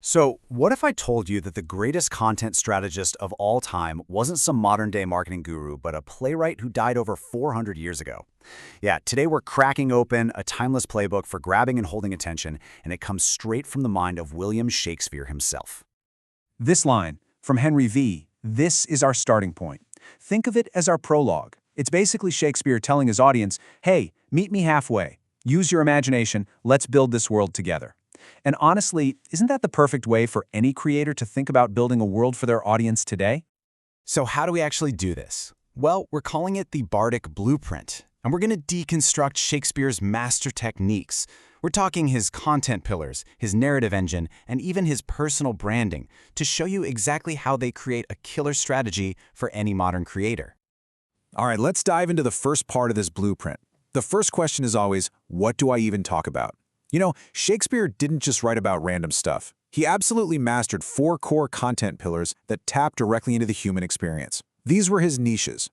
So, what if I told you that the greatest content strategist of all time wasn't some modern day marketing guru, but a playwright who died over 400 years ago? Yeah, today we're cracking open a timeless playbook for grabbing and holding attention, and it comes straight from the mind of William Shakespeare himself. This line, from Henry V, "This is our starting point." Think of it as our prologue. It's basically Shakespeare telling his audience, hey, meet me halfway. Use your imagination, let's build this world together. And honestly, isn't that the perfect way for any creator to think about building a world for their audience today? So, how do we actually do this? Well, we're calling it the Bardic Blueprint, and we're going to deconstruct Shakespeare's master techniques. We're talking his content pillars, his narrative engine, and even his personal branding to show you exactly how they create a killer strategy for any modern creator. All right, let's dive into the first part of this blueprint. The first question is always, what do I even talk about? You know, Shakespeare didn't just write about random stuff. He absolutely mastered 4 core content pillars that tap directly into the human experience. These were his niches.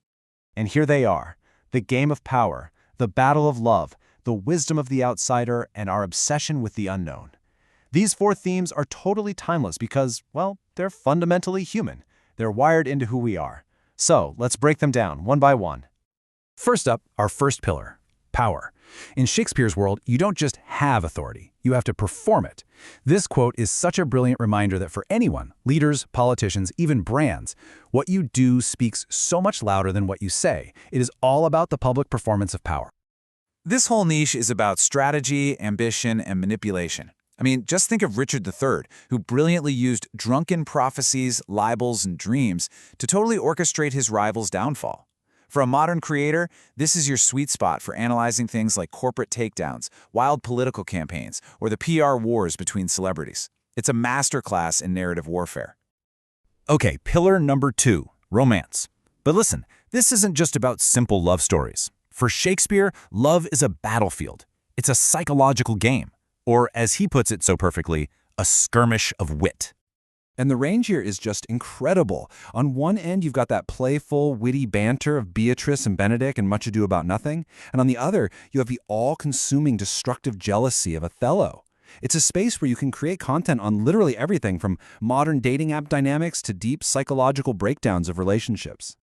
And here they are: the game of power, the battle of love, the wisdom of the outsider, and our obsession with the unknown. These 4 themes are totally timeless because, well, they're fundamentally human. They're wired into who we are. So let's break them down one by one. First up, our first pillar, power. In Shakespeare's world, you don't just have authority, you have to perform it. This quote is such a brilliant reminder that for anyone, leaders, politicians, even brands, what you do speaks so much louder than what you say. It is all about the public performance of power. This whole niche is about strategy, ambition, and manipulation. I mean, just think of Richard III, who brilliantly used drunken prophecies, libels, and dreams to totally orchestrate his rival's downfall. For a modern creator, this is your sweet spot for analyzing things like corporate takedowns, wild political campaigns, or the PR wars between celebrities. It's a masterclass in narrative warfare. Okay, pillar number 2, romance. But listen, this isn't just about simple love stories. For Shakespeare, love is a battlefield. It's a psychological game. Or, as he puts it so perfectly, a skirmish of wit. And the range here is just incredible. On one end, you've got that playful, witty banter of Beatrice and Benedick in Much Ado About Nothing. And on the other, you have the all-consuming destructive jealousy of Othello. It's a space where you can create content on literally everything from modern dating app dynamics to deep psychological breakdowns of relationships.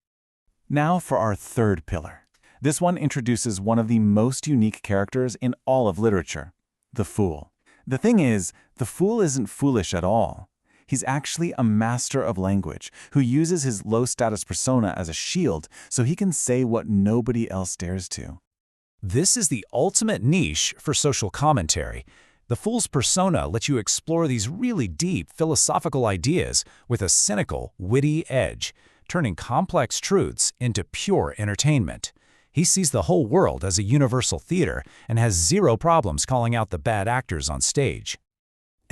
Now for our third pillar. This one introduces one of the most unique characters in all of literature, the Fool. The thing is, the Fool isn't foolish at all. He's actually a master of language who uses his low-status persona as a shield so he can say what nobody else dares to. This is the ultimate niche for social commentary. The Fool's persona lets you explore these really deep philosophical ideas with a cynical, witty edge, turning complex truths into pure entertainment. He sees the whole world as a universal theater and has zero problems calling out the bad actors on stage.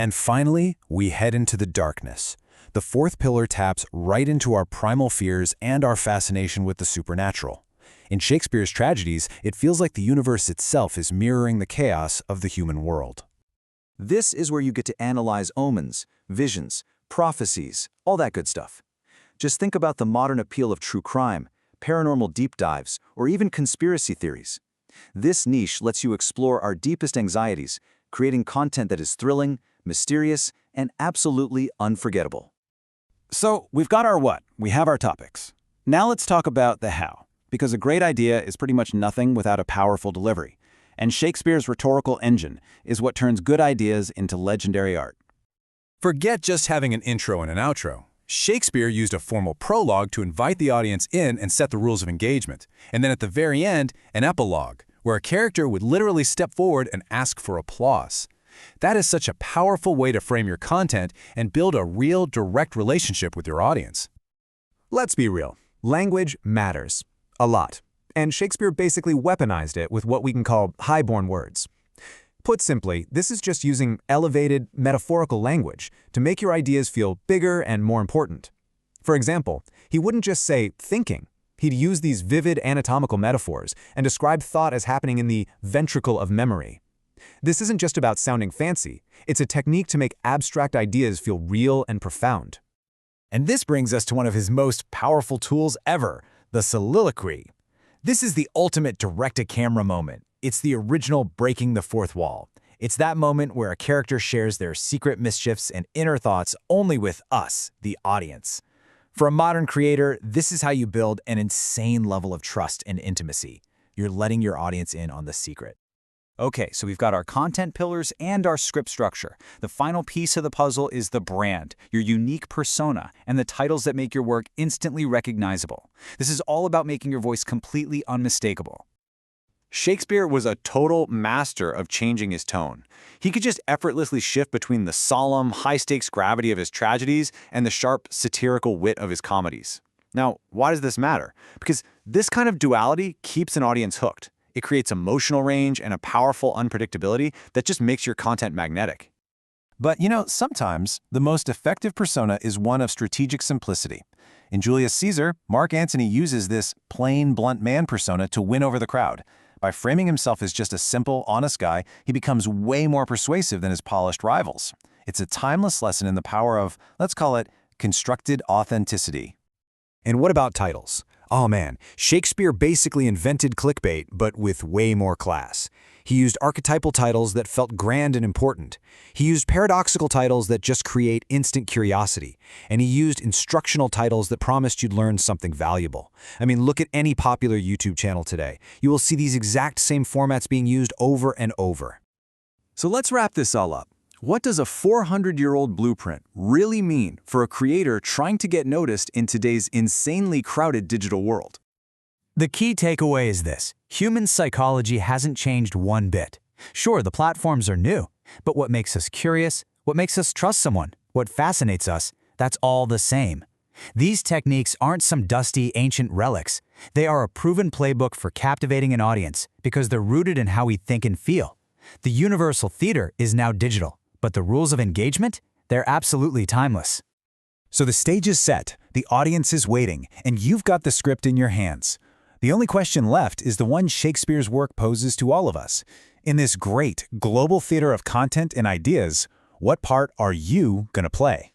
And finally, we head into the darkness. The fourth pillar taps right into our primal fears and our fascination with the supernatural. In Shakespeare's tragedies, it feels like the universe itself is mirroring the chaos of the human world. This is where you get to analyze omens, visions, prophecies, all that good stuff. Just think about the modern appeal of true crime, paranormal deep dives, or even conspiracy theories. This niche lets you explore our deepest anxieties, creating content that is thrilling, mysterious, and absolutely unforgettable. So, we've got our what, we have our topics. Now let's talk about the how, because a great idea is pretty much nothing without a powerful delivery. And Shakespeare's rhetorical engine is what turns good ideas into legendary art. Forget just having an intro and an outro. Shakespeare used a formal prologue to invite the audience in and set the rules of engagement. And then at the very end, an epilogue, where a character would literally step forward and ask for applause. That is such a powerful way to frame your content and build a real, direct relationship with your audience. Let's be real. Language matters. A lot. And Shakespeare basically weaponized it with what we can call highborn words. Put simply, this is just using elevated, metaphorical language to make your ideas feel bigger and more important. For example, he wouldn't just say thinking. He'd use these vivid anatomical metaphors and describe thought as happening in the ventricle of memory. This isn't just about sounding fancy. It's a technique to make abstract ideas feel real and profound. And this brings us to one of his most powerful tools ever, the soliloquy. This is the ultimate direct-to-camera moment. It's the original breaking the fourth wall. It's that moment where a character shares their secret mischiefs and inner thoughts only with us, the audience. For a modern creator, this is how you build an insane level of trust and intimacy. You're letting your audience in on the secret. Okay, so we've got our content pillars and our script structure. The final piece of the puzzle is the brand, your unique persona, and the titles that make your work instantly recognizable. This is all about making your voice completely unmistakable. Shakespeare was a total master of changing his tone. He could just effortlessly shift between the solemn, high-stakes gravity of his tragedies and the sharp, satirical wit of his comedies. Now, why does this matter? Because this kind of duality keeps an audience hooked. It creates emotional range and a powerful unpredictability that just makes your content magnetic. But sometimes the most effective persona is one of strategic simplicity. In Julius Caesar, Mark Antony uses this plain, blunt man persona to win over the crowd. By framing himself as just a simple, honest guy, he becomes way more persuasive than his polished rivals. It's a timeless lesson in the power of, let's call it, constructed authenticity. And what about titles? Oh man, Shakespeare basically invented clickbait, but with way more class. He used archetypal titles that felt grand and important. He used paradoxical titles that just create instant curiosity. And he used instructional titles that promised you'd learn something valuable. I mean, look at any popular YouTube channel today. You will see these exact same formats being used over and over. So let's wrap this all up. What does a 400-year-old blueprint really mean for a creator trying to get noticed in today's insanely crowded digital world? The key takeaway is this: human psychology hasn't changed one bit. Sure, the platforms are new, but what makes us curious, what makes us trust someone, what fascinates us, that's all the same. These techniques aren't some dusty, ancient relics. They are a proven playbook for captivating an audience because they're rooted in how we think and feel. The universal theater is now digital. But the rules of engagement? They're absolutely timeless. So the stage is set, the audience is waiting, and you've got the script in your hands. The only question left is the one Shakespeare's work poses to all of us. In this great, global theater of content and ideas, what part are you going to play?